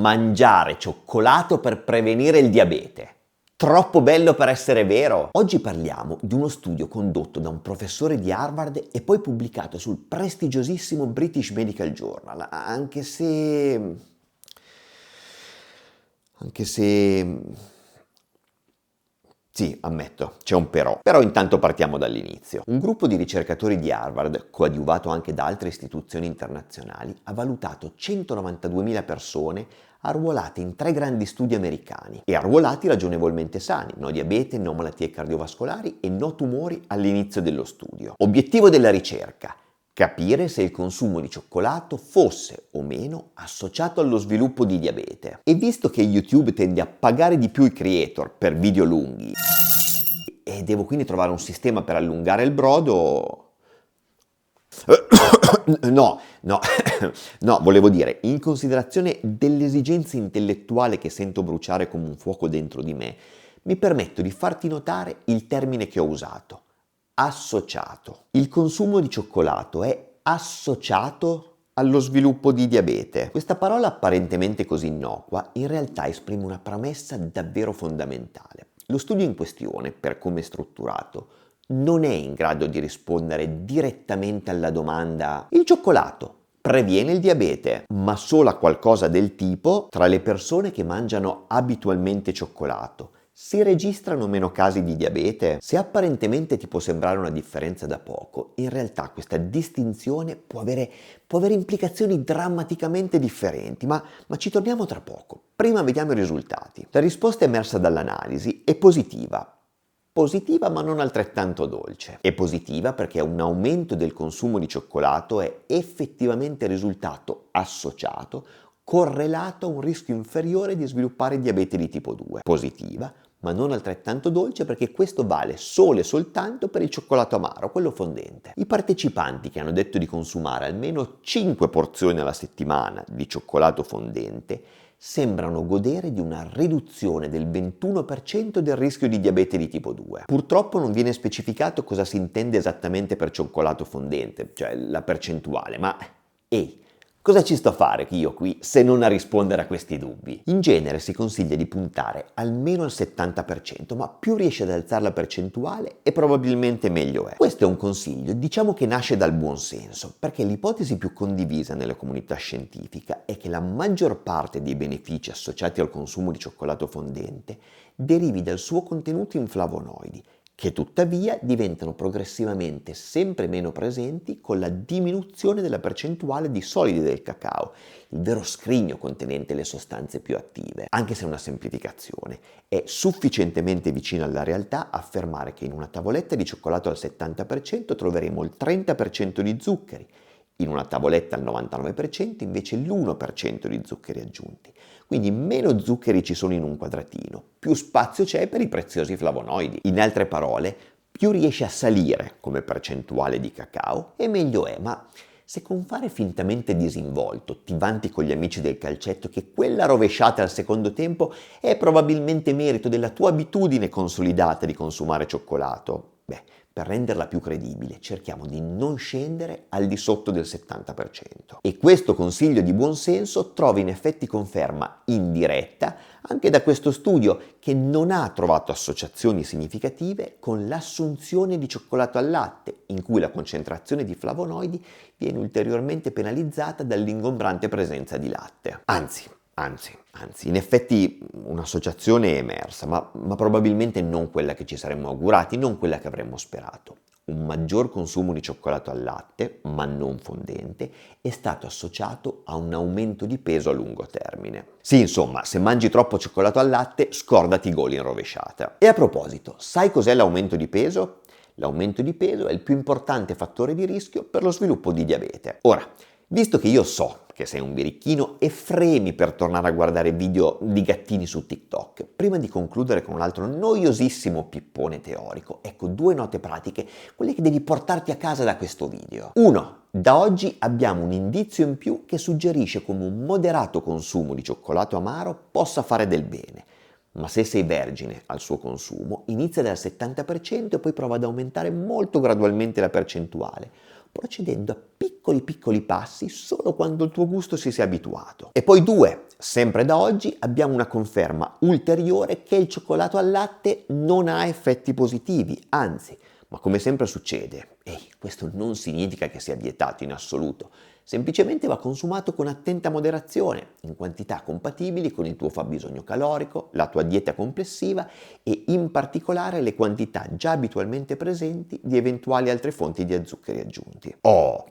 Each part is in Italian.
mangiare cioccolato per prevenire il diabete. Troppo bello per essere vero? Oggi parliamo di uno studio condotto da un professore di Harvard e poi pubblicato sul prestigiosissimo British Medical Journal, anche se... Sì, ammetto, c'è un però. Però intanto partiamo dall'inizio. Un gruppo di ricercatori di Harvard, coadiuvato anche da altre istituzioni internazionali, ha valutato 192.000 persone arruolate in 3 grandi studi americani e arruolati ragionevolmente sani, no diabete, no malattie cardiovascolari e no tumori all'inizio dello studio. Obiettivo della ricerca: capire se il consumo di cioccolato fosse o meno associato allo sviluppo di diabete. E visto che YouTube tende a pagare di più i creator per video lunghi e devo quindi trovare un sistema per allungare il brodo... No, volevo dire, in considerazione dell'esigenza intellettuale che sento bruciare come un fuoco dentro di me, mi permetto di farti notare il termine che ho usato: associato. Il consumo di cioccolato è associato allo sviluppo di diabete. Questa parola apparentemente così innocua in realtà esprime una premessa davvero fondamentale. Lo studio in questione, per come è strutturato, non è in grado di rispondere direttamente alla domanda: il cioccolato previene il diabete? Ma solo a qualcosa del tipo: tra le persone che mangiano abitualmente cioccolato si registrano meno casi di diabete? Se apparentemente ti può sembrare una differenza da poco, in realtà questa distinzione può avere implicazioni drammaticamente differenti, ma ci torniamo tra poco. Prima vediamo i risultati. La risposta emersa dall'analisi è positiva. Positiva ma non altrettanto dolce. È positiva perché un aumento del consumo di cioccolato è effettivamente risultato associato, correlato a un rischio inferiore di sviluppare diabete di tipo 2. Positiva ma non altrettanto dolce perché questo vale solo e soltanto per il cioccolato amaro, quello fondente. I partecipanti che hanno detto di consumare almeno 5 porzioni alla settimana di cioccolato fondente sembrano godere di una riduzione del 21% del rischio di diabete di tipo 2. Purtroppo non viene specificato cosa si intende esattamente per cioccolato fondente, cioè la percentuale, ma ehi, cosa ci sto a fare io qui se non a rispondere a questi dubbi? In genere si consiglia di puntare almeno al 70%, ma più riesci ad alzare la percentuale e probabilmente meglio è. Questo è un consiglio, diciamo che nasce dal buon senso, perché l'ipotesi più condivisa nella comunità scientifica è che la maggior parte dei benefici associati al consumo di cioccolato fondente derivi dal suo contenuto in flavonoidi, che tuttavia diventano progressivamente sempre meno presenti con la diminuzione della percentuale di solidi del cacao, il vero scrigno contenente le sostanze più attive. Anche se è una semplificazione, è sufficientemente vicino alla realtà affermare che in una tavoletta di cioccolato al 70% troveremo il 30% di zuccheri, in una tavoletta al 99% invece l'1% di zuccheri aggiunti. Quindi meno zuccheri ci sono in un quadratino, più spazio c'è per i preziosi flavonoidi. In altre parole, più riesci a salire come percentuale di cacao e meglio è, ma se con fare fintamente disinvolto ti vanti con gli amici del calcetto che quella rovesciata al secondo tempo è probabilmente merito della tua abitudine consolidata di consumare cioccolato, per renderla più credibile cerchiamo di non scendere al di sotto del 70%. E questo consiglio di buon senso trova in effetti conferma indiretta anche da questo studio che non ha trovato associazioni significative con l'assunzione di cioccolato al latte, in cui la concentrazione di flavonoidi viene ulteriormente penalizzata dall'ingombrante presenza di latte. Anzi, in effetti un'associazione è emersa, ma probabilmente non quella che ci saremmo augurati, non quella che avremmo sperato. Un maggior consumo di cioccolato al latte, ma non fondente, è stato associato a un aumento di peso a lungo termine. Sì, insomma, se mangi troppo cioccolato al latte, scordati i gol in rovesciata. E a proposito, sai cos'è l'aumento di peso? L'aumento di peso è il più importante fattore di rischio per lo sviluppo di diabete. Ora, visto che io so che sei un birichino e fremi per tornare a guardare video di gattini su TikTok, prima di concludere con un altro noiosissimo pippone teorico, ecco 2 note pratiche, quelle che devi portarti a casa da questo video. 1. Da oggi abbiamo un indizio in più che suggerisce come un moderato consumo di cioccolato amaro possa fare del bene. Ma se sei vergine al suo consumo, inizia dal 70% e poi prova ad aumentare molto gradualmente la percentuale, procedendo a piccoli passi solo quando il tuo gusto si sia abituato. E poi 2, sempre da oggi abbiamo una conferma ulteriore che il cioccolato al latte non ha effetti positivi, anzi, ma come sempre succede, questo non significa che sia vietato in assoluto, semplicemente va consumato con attenta moderazione, in quantità compatibili con il tuo fabbisogno calorico, la tua dieta complessiva e in particolare le quantità già abitualmente presenti di eventuali altre fonti di zuccheri aggiunti.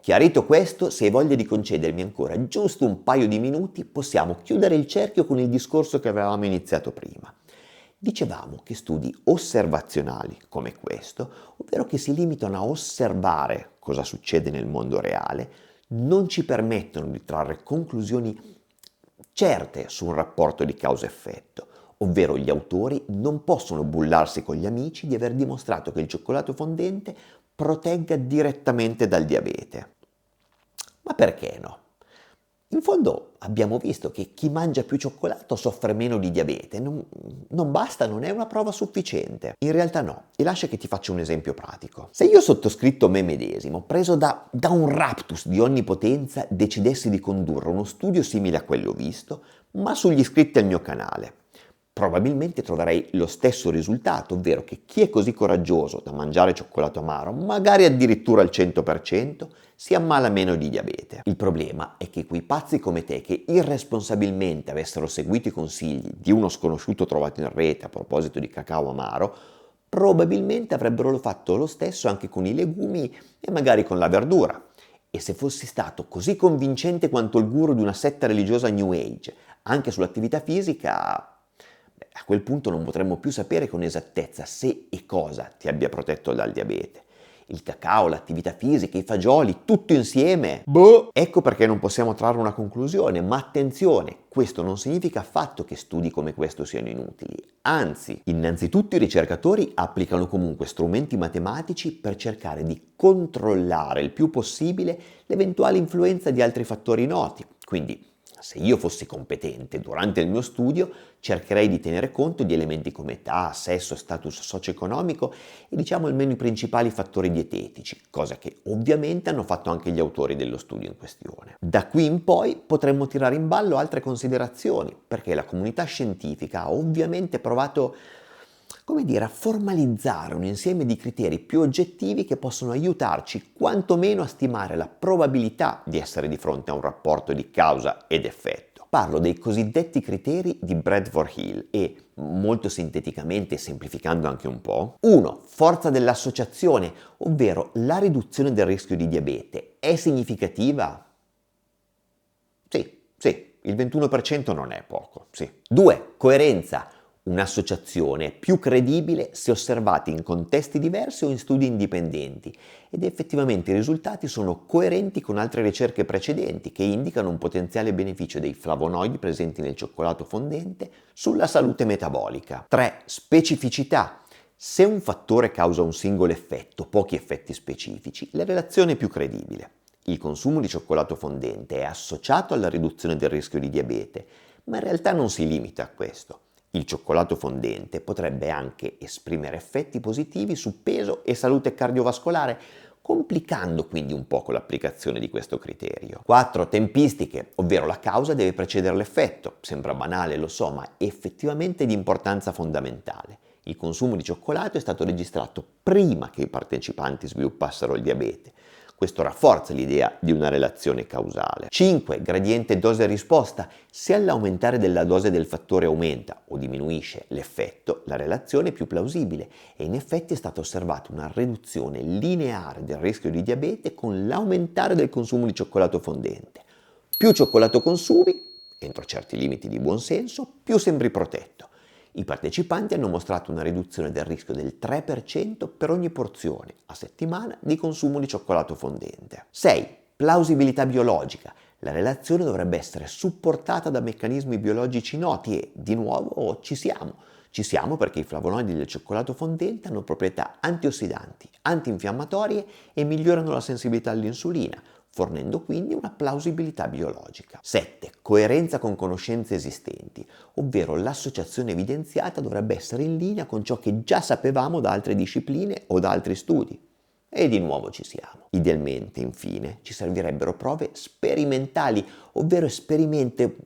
Chiarito questo, se hai voglia di concedermi ancora giusto un paio di minuti, possiamo chiudere il cerchio con il discorso che avevamo iniziato prima. Dicevamo che studi osservazionali come questo, ovvero che si limitano a osservare cosa succede nel mondo reale, non ci permettono di trarre conclusioni certe su un rapporto di causa-effetto, ovvero gli autori non possono bullarsi con gli amici di aver dimostrato che il cioccolato fondente protegga direttamente dal diabete. Ma perché no? In fondo abbiamo visto che chi mangia più cioccolato soffre meno di diabete, non basta, non è una prova sufficiente. In realtà no, e lascia che ti faccia un esempio pratico. Se io sottoscritto me medesimo, preso da un raptus di onnipotenza, decidessi di condurre uno studio simile a quello visto, ma sugli iscritti al mio canale, probabilmente troverei lo stesso risultato, ovvero che chi è così coraggioso da mangiare cioccolato amaro, magari addirittura al 100%, si ammala meno di diabete. Il problema è che quei pazzi come te che irresponsabilmente avessero seguito i consigli di uno sconosciuto trovato in rete a proposito di cacao amaro, probabilmente avrebbero fatto lo stesso anche con i legumi e magari con la verdura. E se fossi stato così convincente quanto il guru di una setta religiosa New Age, anche sull'attività fisica, a quel punto non potremmo più sapere con esattezza se e cosa ti abbia protetto dal diabete. Il cacao, l'attività fisica, i fagioli, tutto insieme. Ecco perché non possiamo trarre una conclusione, ma attenzione, questo non significa affatto che studi come questo siano inutili. Anzi, innanzitutto i ricercatori applicano comunque strumenti matematici per cercare di controllare il più possibile l'eventuale influenza di altri fattori noti. Quindi, se io fossi competente durante il mio studio, cercherei di tenere conto di elementi come età, sesso, status socio-economico e diciamo almeno i principali fattori dietetici, cosa che ovviamente hanno fatto anche gli autori dello studio in questione. Da qui in poi potremmo tirare in ballo altre considerazioni, perché la comunità scientifica ha ovviamente provato a formalizzare un insieme di criteri più oggettivi che possono aiutarci quantomeno a stimare la probabilità di essere di fronte a un rapporto di causa ed effetto. Parlo dei cosiddetti criteri di Bradford-Hill e, molto sinteticamente e semplificando anche un po', 1. Forza dell'associazione, ovvero la riduzione del rischio di diabete, è significativa? Sì, il 21% non è poco, sì. 2. Coerenza. Un'associazione è più credibile se osservata in contesti diversi o in studi indipendenti ed effettivamente i risultati sono coerenti con altre ricerche precedenti che indicano un potenziale beneficio dei flavonoidi presenti nel cioccolato fondente sulla salute metabolica. 3. Specificità. Se un fattore causa un singolo effetto, pochi effetti specifici, la relazione è più credibile. Il consumo di cioccolato fondente è associato alla riduzione del rischio di diabete, ma in realtà non si limita a questo. Il cioccolato fondente potrebbe anche esprimere effetti positivi su peso e salute cardiovascolare, complicando quindi un poco l'applicazione di questo criterio. 4. Tempistiche, ovvero la causa deve precedere l'effetto. Sembra banale, lo so, ma è effettivamente di importanza fondamentale. Il consumo di cioccolato è stato registrato prima che i partecipanti sviluppassero il diabete. Questo rafforza l'idea di una relazione causale. 5. Gradiente dose-risposta. Se all'aumentare della dose del fattore aumenta o diminuisce l'effetto, la relazione è più plausibile e in effetti è stata osservata una riduzione lineare del rischio di diabete con l'aumentare del consumo di cioccolato fondente. Più cioccolato consumi, entro certi limiti di buonsenso, più sembri protetto. I partecipanti hanno mostrato una riduzione del rischio del 3% per ogni porzione a settimana di consumo di cioccolato fondente. 6. Plausibilità biologica. La relazione dovrebbe essere supportata da meccanismi biologici noti e, di nuovo, ci siamo. Ci siamo perché i flavonoidi del cioccolato fondente hanno proprietà antiossidanti, antinfiammatorie e migliorano la sensibilità all'insulina, fornendo quindi una plausibilità biologica. 7. Coerenza con conoscenze esistenti, ovvero l'associazione evidenziata dovrebbe essere in linea con ciò che già sapevamo da altre discipline o da altri studi. E di nuovo ci siamo. Idealmente, infine, ci servirebbero prove sperimentali, ovvero esperimenti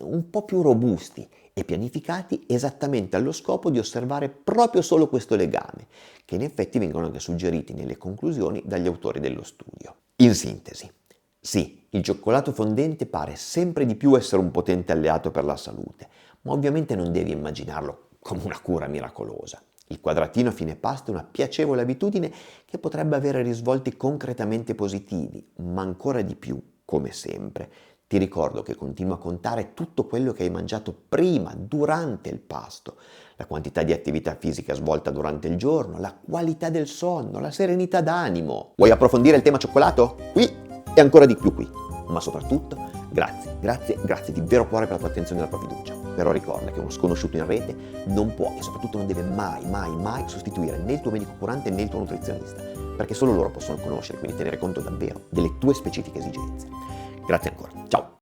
un po' più robusti e pianificati esattamente allo scopo di osservare proprio solo questo legame, che in effetti vengono anche suggeriti nelle conclusioni dagli autori dello studio. In sintesi, sì, il cioccolato fondente pare sempre di più essere un potente alleato per la salute, ma ovviamente non devi immaginarlo come una cura miracolosa. Il quadratino a fine pasto è una piacevole abitudine che potrebbe avere risvolti concretamente positivi, ma ancora di più, come sempre, ti ricordo che continua a contare tutto quello che hai mangiato prima, durante il pasto, la quantità di attività fisica svolta durante il giorno, la qualità del sonno, la serenità d'animo. Vuoi approfondire il tema cioccolato? Qui e ancora di più qui. Ma soprattutto, grazie di vero cuore per la tua attenzione e la tua fiducia. Però ricorda che uno sconosciuto in rete non può e soprattutto non deve mai sostituire né il tuo medico curante né il tuo nutrizionista, perché solo loro possono conoscere, quindi tenere conto davvero delle tue specifiche esigenze. Grazie ancora. Ciao!